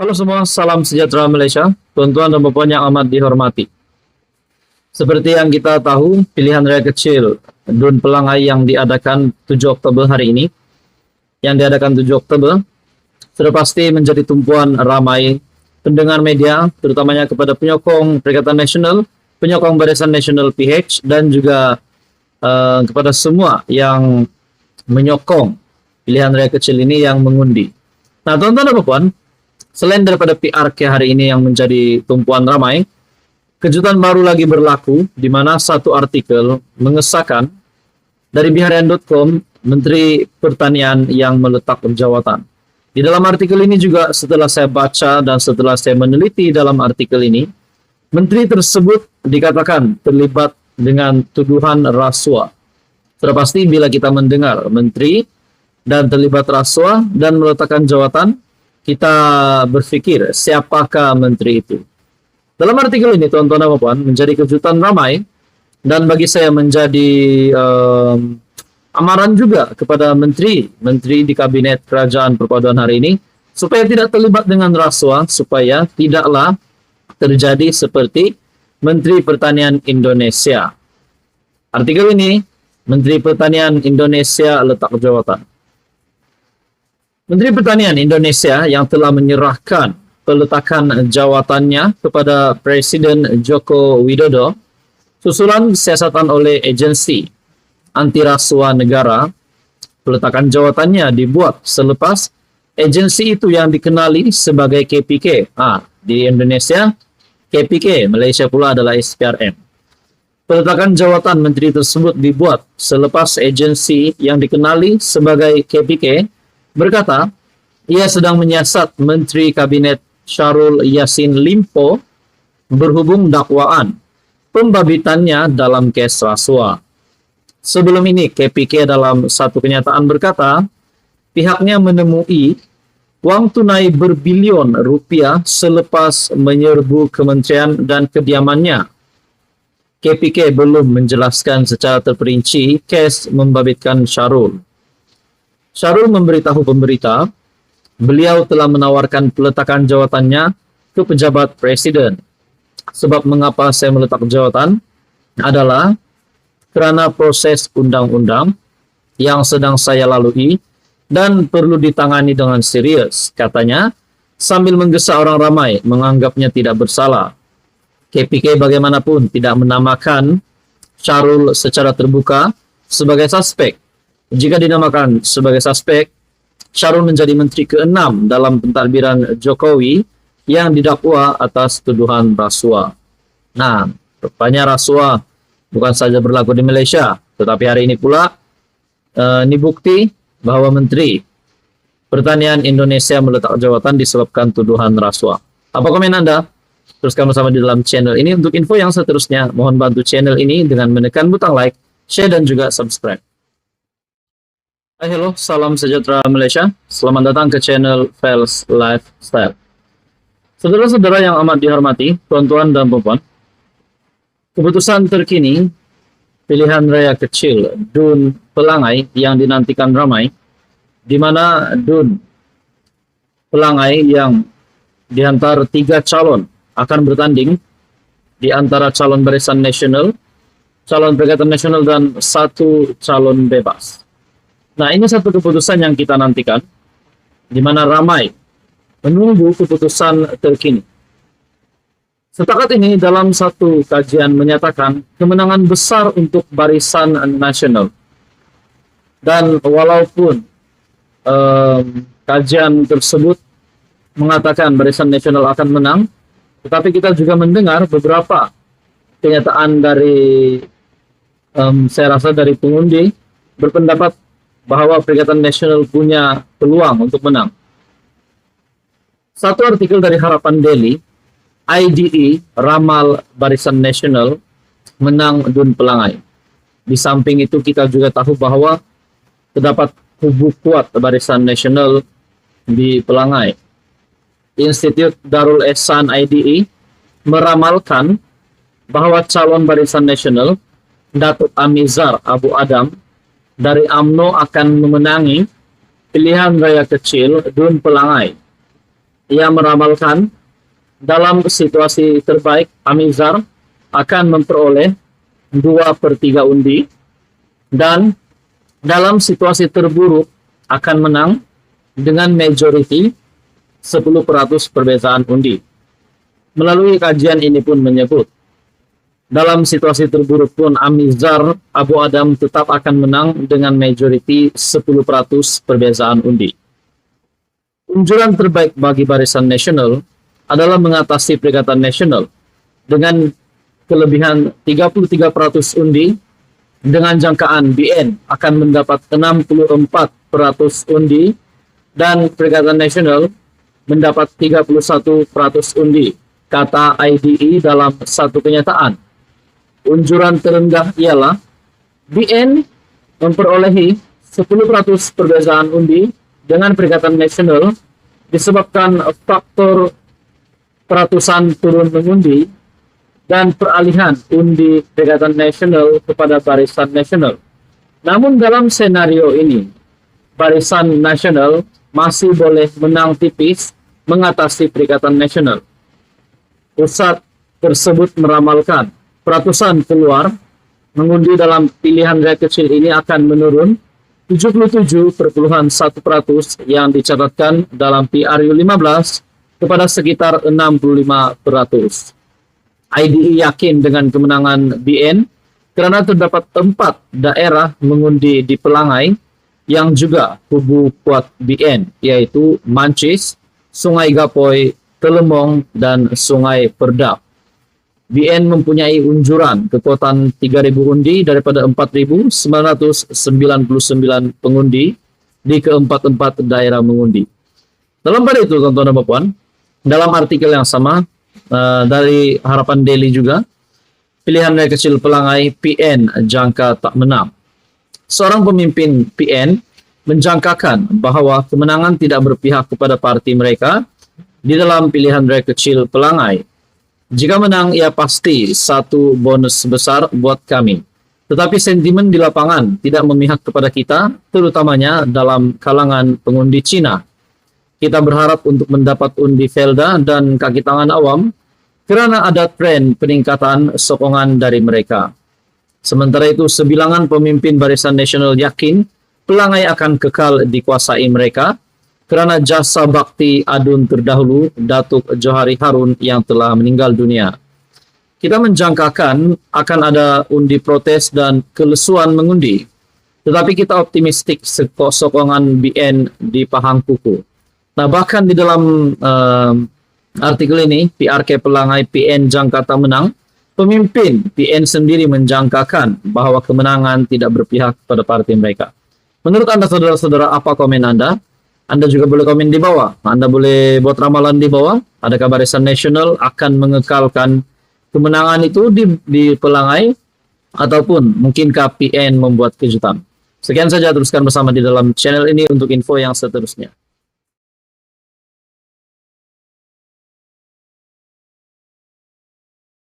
Halo semua, salam sejahtera Malaysia, tuan-tuan dan puan yang amat dihormati. Seperti yang kita tahu, pilihan raya kecil DUN Pelangai yang diadakan 7 Oktober hari ini, sudah pasti menjadi tumpuan ramai pendengar media, terutamanya kepada penyokong Perikatan Nasional, penyokong Barisan Nasional PH, dan juga kepada semua yang menyokong pilihan raya kecil ini yang mengundi. Nah, tuan-tuan dan puan, selain daripada PRK hari ini yang menjadi tumpuan ramai, kejutan baru lagi berlaku di mana satu artikel mengesahkan dari biharian.com Menteri Pertanian yang meletak jawatan. Di dalam artikel ini juga setelah saya baca dan setelah saya meneliti dalam artikel ini, menteri tersebut dikatakan terlibat dengan tuduhan rasuah. Sudah pasti bila kita mendengar menteri dan terlibat rasuah dan meletakkan jawatan, kita berpikir siapakah menteri itu. Dalam artikel ini, tuan-tuan dan puan, menjadi kejutan ramai dan bagi saya menjadi amaran juga kepada menteri di Kabinet Kerajaan Perpaduan hari ini supaya tidak terlibat dengan rasuah, supaya tidaklah terjadi seperti Menteri Pertanian Indonesia. Artikel ini, Menteri Pertanian Indonesia letak jawatan. Menteri Pertanian Indonesia yang telah menyerahkan peletakan jawatannya kepada Presiden Joko Widodo susulan siasatan oleh agensi anti rasuah negara. Peletakan jawatannya dibuat selepas agensi itu yang dikenali sebagai KPK. Di Indonesia KPK, Malaysia pula adalah SPRM. Peletakan jawatan menteri tersebut dibuat selepas agensi yang dikenali sebagai KPK berkata, ia sedang menyiasat Menteri Kabinet Syahrul Yassin Limpo berhubung dakwaan pembabitannya dalam kes rasuah. Sebelum ini, KPK dalam satu kenyataan berkata, pihaknya menemui wang tunai berbilion rupiah selepas menyerbu kementerian dan kediamannya. KPK belum menjelaskan secara terperinci kes membabitkan Syahrul. Syahrul memberitahu pemberita, beliau telah menawarkan peletakan jawatannya ke pejabat presiden. Sebab mengapa saya meletak jawatan adalah kerana proses undang-undang yang sedang saya lalui dan perlu ditangani dengan serius, katanya, sambil menggesa orang ramai menganggapnya tidak bersalah. KPK bagaimanapun tidak menamakan Syahrul secara terbuka sebagai suspek. Jika dinamakan sebagai suspek, Syahrul menjadi menteri ke-6 dalam pentadbiran Jokowi yang didakwa atas tuduhan rasuah. Nah, rupanya rasuah bukan saja berlaku di Malaysia, tetapi hari ini pula ini bukti bahwa Menteri Pertanian Indonesia meletak jawatan disebabkan tuduhan rasuah. Apa komen Anda? Teruskan bersama di dalam channel ini. Untuk info yang seterusnya, mohon bantu channel ini dengan menekan butang like, share, dan juga subscribe. Halo, salam sejahtera Malaysia. Selamat datang ke channel Fels Lifestyle. Saudara-saudara yang amat dihormati, tuan-tuan dan puan, keputusan terkini pilihan raya kecil DUN Pelangai yang dinantikan ramai, di mana DUN Pelangai yang diantar 3 calon akan bertanding di antara calon Barisan Nasional, calon Perikatan Nasional, dan 1 calon bebas. Nah, ini satu keputusan yang kita nantikan, di mana ramai menunggu keputusan terkini. Setakat ini dalam satu kajian menyatakan kemenangan besar untuk Barisan Nasional. Dan walaupun kajian tersebut mengatakan Barisan Nasional akan menang, tetapi kita juga mendengar beberapa kenyataan dari, saya rasa dari pengundi, berpendapat bahwa Perikatan Nasional punya peluang untuk menang. Satu artikel dari Harapan Daily, IDE ramal Barisan Nasional menang DUN Pelangai. Di samping itu kita juga tahu bahwa terdapat kubu kuat Barisan Nasional di Pelangai. Institut Darul Ehsan IDE meramalkan bahwa calon Barisan Nasional Datuk Amizar Abu Adam dari UMNO akan memenangi pilihan raya kecil DUN Pelangai ia meramalkan dalam situasi terbaik Amizar akan memperoleh 2/3 undi, dan dalam situasi terburuk akan menang dengan majority 10% perbedaan undi. Melalui kajian ini pun menyebut, dalam situasi terburuk pun Amizar Abu Adam tetap akan menang dengan majority 10% perbedaan undi. Unjuran terbaik bagi Barisan Nasional adalah mengatasi Perikatan Nasional dengan kelebihan 33% undi, dengan jangkaan BN akan mendapat 64% undi dan Perikatan Nasional mendapat 31% undi, kata IDE dalam satu kenyataan. Unjuran terendah ialah BN memperolehi 10% perbedaan undi dengan Perikatan Nasional disebabkan faktor peratusan turun mengundi dan peralihan undi Perikatan Nasional kepada Barisan Nasional. Namun dalam senario ini, Barisan Nasional masih boleh menang tipis mengatasi Perikatan Nasional. Pusat tersebut meramalkan peratusan keluar mengundi dalam pilihan rakyat kecil ini akan menurun 77,1% yang dicatatkan dalam PRU15 kepada sekitar 65%. IDE yakin dengan kemenangan BN karena terdapat 4 daerah mengundi di Pelangai yang juga kubu kuat BN, yaitu Mancis, Sungai Gapoy, Telemong, dan Sungai Perdap. BN mempunyai unjuran kekuatan 3.000 undi daripada 4.999 pengundi di keempat-empat daerah mengundi. Dalam pada itu, tuan-tuan dan puan, dalam artikel yang sama dari Harapan Daily juga, pilihan rakyat kecil Pelangai PN jangka tak menang. Seorang pemimpin PN menjangkakan bahawa kemenangan tidak berpihak kepada parti mereka di dalam pilihan rakyat kecil Pelangai. Jika menang, ia pasti satu bonus besar buat kami. Tetapi sentimen di lapangan tidak memihak kepada kita, terutamanya dalam kalangan pengundi Cina. Kita berharap untuk mendapat undi Felda dan kaki tangan awam kerana ada tren peningkatan sokongan dari mereka. Sementara itu, sebilangan pemimpin Barisan Nasional yakin Pelangai akan kekal dikuasai mereka kerana jasa bakti adun terdahulu Datuk Johari Harun yang telah meninggal dunia. Kita menjangkakan akan ada undi protes dan kelesuan mengundi, tetapi kita optimistik sokongan BN di Pahang Kuku. Nah, bahkan di dalam artikel ini, PRK Pelangai PN jangka tak menang, pemimpin PN sendiri menjangkakan bahawa kemenangan tidak berpihak pada parti mereka. Menurut Anda, saudara-saudara, apa komen Anda? Anda juga boleh komen di bawah. Anda boleh buat ramalan di bawah. Adakah Barisan Nasional akan mengekalkan kemenangan itu di Pelangai, ataupun mungkinkah PN membuat kejutan? Sekian saja, teruskan bersama di dalam channel ini untuk info yang seterusnya.